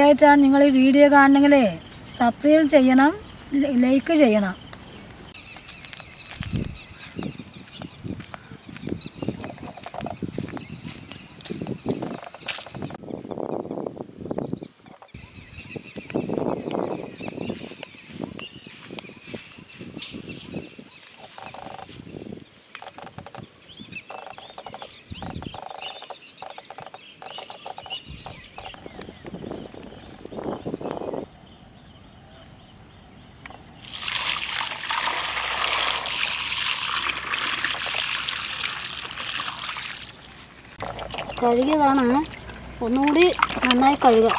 ആദ്യമായിട്ടാണ് നിങ്ങൾ ഈ വീഡിയോ കാണണമെങ്കിൽ സബ്സ്ക്രൈബ് ചെയ്യണം, ലൈക്ക് ചെയ്യണം. കഴുകിയതാണ്, ഒന്നുകൂടി നന്നായി കഴുകുക.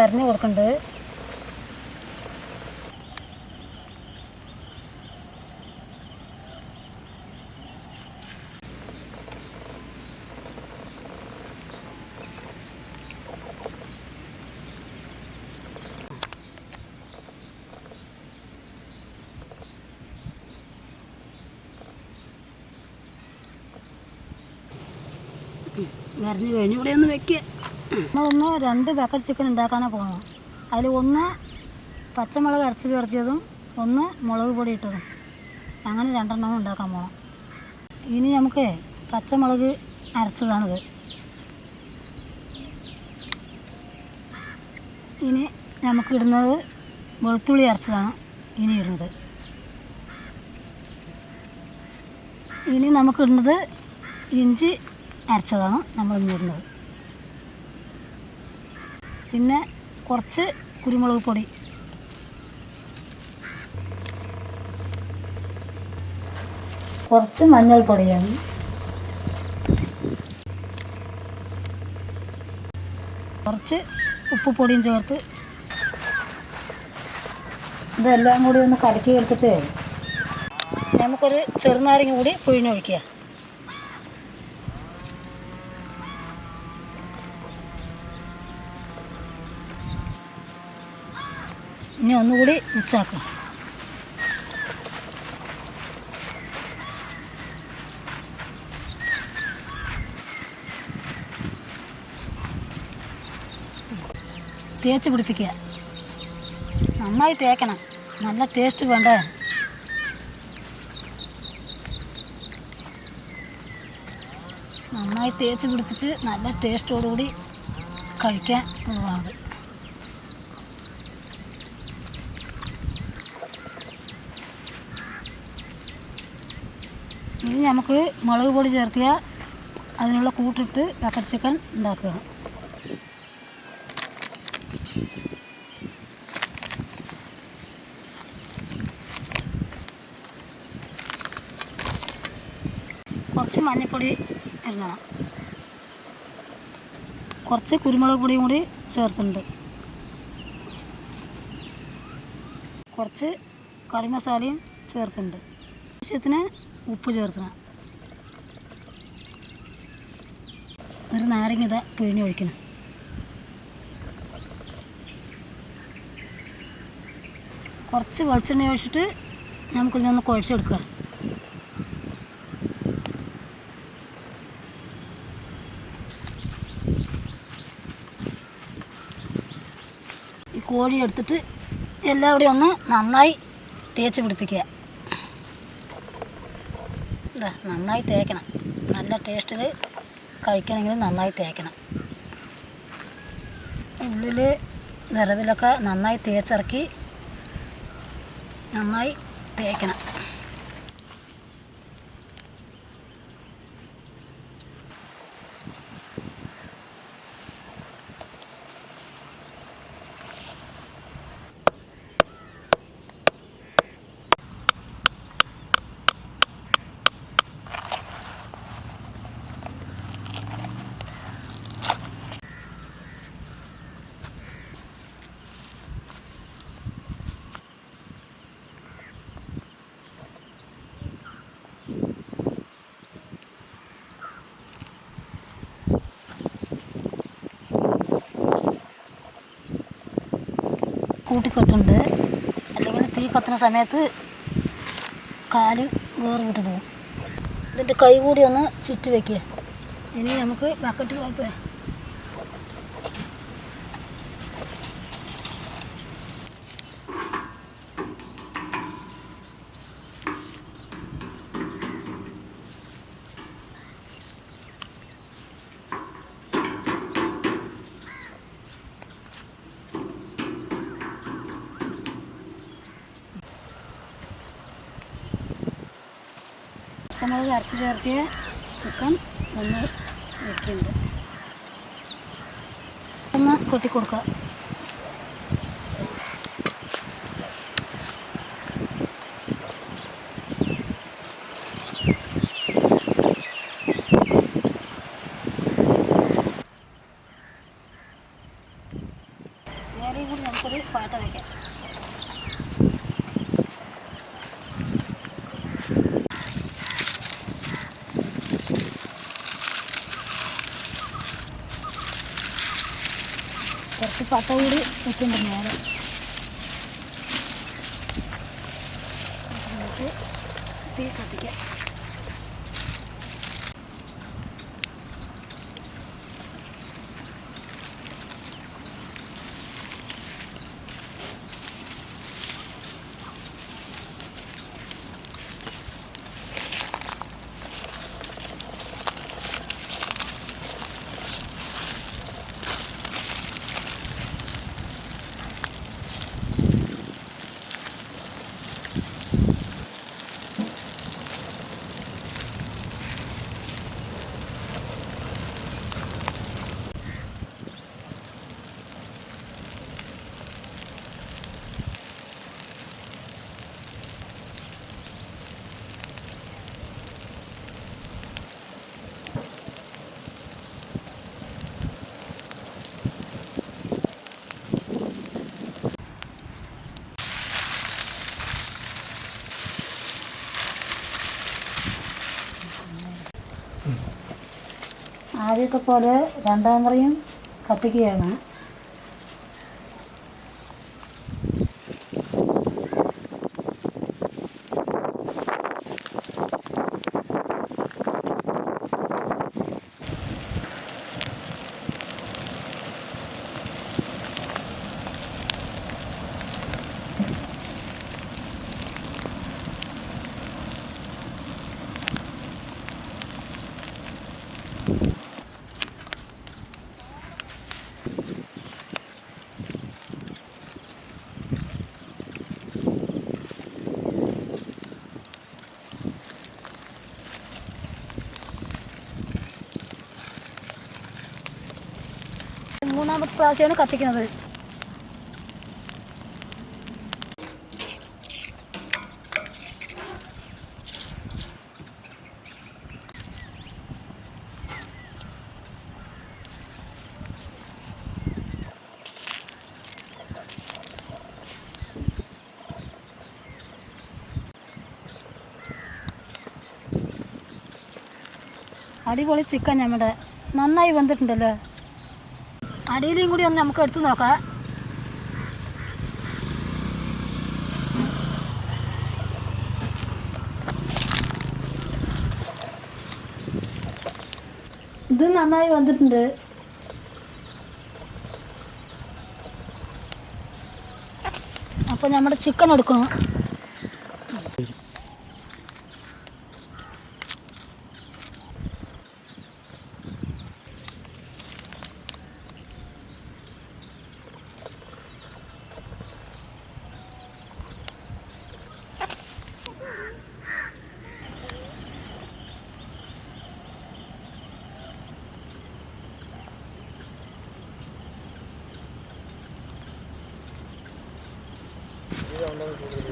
അരിഞ്ഞു കൊടുക്കുന്നുണ്ട്. വരഞ്ഞ് കഴിഞ്ഞ് ഇവിടെ ഒന്ന് വെക്കുക. നമ്മളൊന്ന് 2 ബക്കറ്റ് ചിക്കൻ ഉണ്ടാക്കാനാണ് പോകുന്നത്. അതിൽ ഒന്ന് പച്ചമുളക് അരച്ച് ചേർച്ചതും ഒന്ന് മുളക് പൊടി ഇട്ടതും, അങ്ങനെ 2 എണ്ണവും ഉണ്ടാക്കാൻ പോകണം. ഇനി നമുക്ക് പച്ചമുളക് അരച്ചതാണിത്. ഇനി നമുക്ക് ഇടുന്നത് വെളുത്തുള്ളി അരച്ചതാണ് ഇനി ഇടുന്നത്. ഇനി നമുക്കിടുന്നത് ഇഞ്ചി അരച്ചതാണ് നമ്മൾ ഇടുന്നത്. പിന്നെ കുറച്ച് കുരുമുളക് പൊടി, കുറച്ച് മഞ്ഞൾപ്പൊടിയാണ്, കുറച്ച് ഉപ്പുപൊടിയും ചേർത്ത് ഇതെല്ലാം കൂടി ഒന്ന് കലക്കി എടുത്തിട്ട് നമുക്കൊരു ചെറുനാരങ്ങ കൂടി പിഴിഞ്ഞൊഴിക്കുക. ഇനി ഒന്നുകൂടി മിക്സാക്കുക. തേച്ച് പിടിപ്പിക്കുക. നന്നായി തേക്കണം, നല്ല ടേസ്റ്റ് വേണ്ടേ. നന്നായി തേച്ച് പിടിപ്പിച്ച് നല്ല ടേസ്റ്റോടുകൂടി കഴിക്കാൻ ഉള്ളതാണ്. ഇനി നമുക്ക് മുളക് പൊടി ചേർത്തിയ അതിനുള്ള കൂട്ടിട്ട് ബക്കറ്റ് ചിക്കൻ ഉണ്ടാക്കുക. കുറച്ച് മഞ്ഞൾപ്പൊടി ഇടണം, കുറച്ച് കുരുമുളക് പൊടിയും കൂടി ചേർത്തിട്ടുണ്ട്, കുറച്ച് കറി മസാലയും ചേർത്തിട്ടുണ്ട്, ആവശ്യത്തിന് ഉപ്പ് ചേർക്കണം. ഒരു നാരങ്ങ ഇതാ പിഴിഞ്ഞൊഴിക്കണം. കുറച്ച് വെളിച്ചെണ്ണ ഒഴിച്ചിട്ട് നമുക്കിതിനൊന്ന് കുഴച്ചെടുക്കുക. ഈ കോഴി എടുത്തിട്ട് എല്ലാവിടെയും ഒന്ന് നന്നായി തേച്ച് പിടിപ്പിക്കുക. നന്നായി തേക്കണം, നല്ല ടേസ്റ്റിൽ കഴിക്കണമെങ്കിൽ നന്നായി തേക്കണം. ഉള്ളിൽ വിറവിലൊക്കെ നന്നായി തേച്ചിറക്കി നന്നായി തേക്കണം. കൂട്ടിക്കെട്ടുണ്ട്, അല്ലെങ്കിൽ തീ കത്തുന്ന സമയത്ത് കാല് വേറെ വിട്ട് പോകും. ഇതിൻ്റെ കൈ കൂടി ഒന്ന് ചുറ്റി വയ്ക്കുക. ഇനി നമുക്ക് ബക്കറ്റ് വെക്കുക. പച്ചമുളക് അരച്ച് ചേർത്തിയ ചിക്കൻ ഒന്ന് വെക്കുന്നുണ്ട്. ഒന്ന് കൊട്ടിക്കൊടുക്കുക. നേരെയും കൂടി നമുക്കൊരു പാട്ട വയ്ക്കാം. കുറച്ച് പട്ട കൂടി വെക്കുന്നുണ്ട് നേരെ. നമുക്ക് തീ കത്തിക്കാം. ആദ്യത്തെ പോലെ രണ്ടാം കറിയും കത്തിക്കുകയാണ്. മൂന്നാമത്തെ പ്രാവശ്യമാണ് കത്തിക്കുന്നത്. അടിപൊളി ചിക്കൻ നമ്മുടെ നന്നായി വെന്തിട്ടുണ്ടല്ലോ. അടിയിലും കൂടി ഒന്ന് നമുക്ക് എടുത്ത് നോക്കാം. ഇത് നന്നായി വന്നിട്ടുണ്ട്. അപ്പോൾ നമ്മുടെ ചിക്കൻ എടുക്കണം.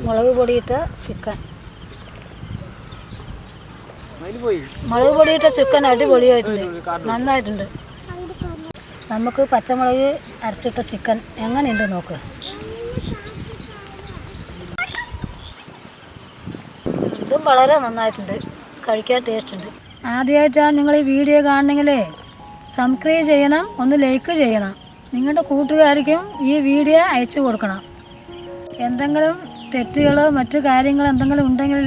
മുളക് പൊടിയിട്ട ചിക്കൻ, മുളക് പൊടിയിട്ട ചിക്കൻ അടിപൊളിയായിട്ടുണ്ട്, നന്നായിട്ടുണ്ട്. നമുക്ക് പച്ചമുളക് അരച്ചിട്ട ചിക്കൻ എങ്ങനെയുണ്ട് നോക്ക്. ഇതും വളരെ നന്നായിട്ടുണ്ട്, കഴിക്കാൻ ടേസ്റ്റ് ഉണ്ട്. ആദ്യമായിട്ടാണ് നിങ്ങൾ ഈ വീഡിയോ കാണണമെങ്കിൽ സബ്സ്ക്രൈബ് ചെയ്യണം, ഒന്ന് ലൈക്ക് ചെയ്യണം. നിങ്ങളുടെ കൂട്ടുകാർക്കും ഈ വീഡിയോ അയച്ചു കൊടുക്കണം. എന്തെങ്കിലും തെറ്റുകളോ മറ്റു കാര്യങ്ങളോ എന്തെങ്കിലും ഉണ്ടെങ്കിൽ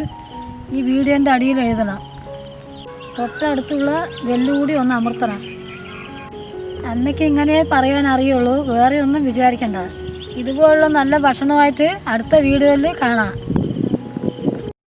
ഈ വീഡിയോൻ്റെ അടിയിൽ എഴുതണം. തൊട്ടടുത്തുള്ള വെല്ലുകൂടി ഒന്ന് അമർത്തണം. അമ്മയ്ക്ക് ഇങ്ങനെ പറയാൻ അറിയുള്ളൂ, വേറെ ഒന്നും വിചാരിക്കണ്ട. ഇതുപോലുള്ള നല്ല ഭക്ഷണമായിട്ട് അടുത്ത വീഡിയോയിൽ കാണാം.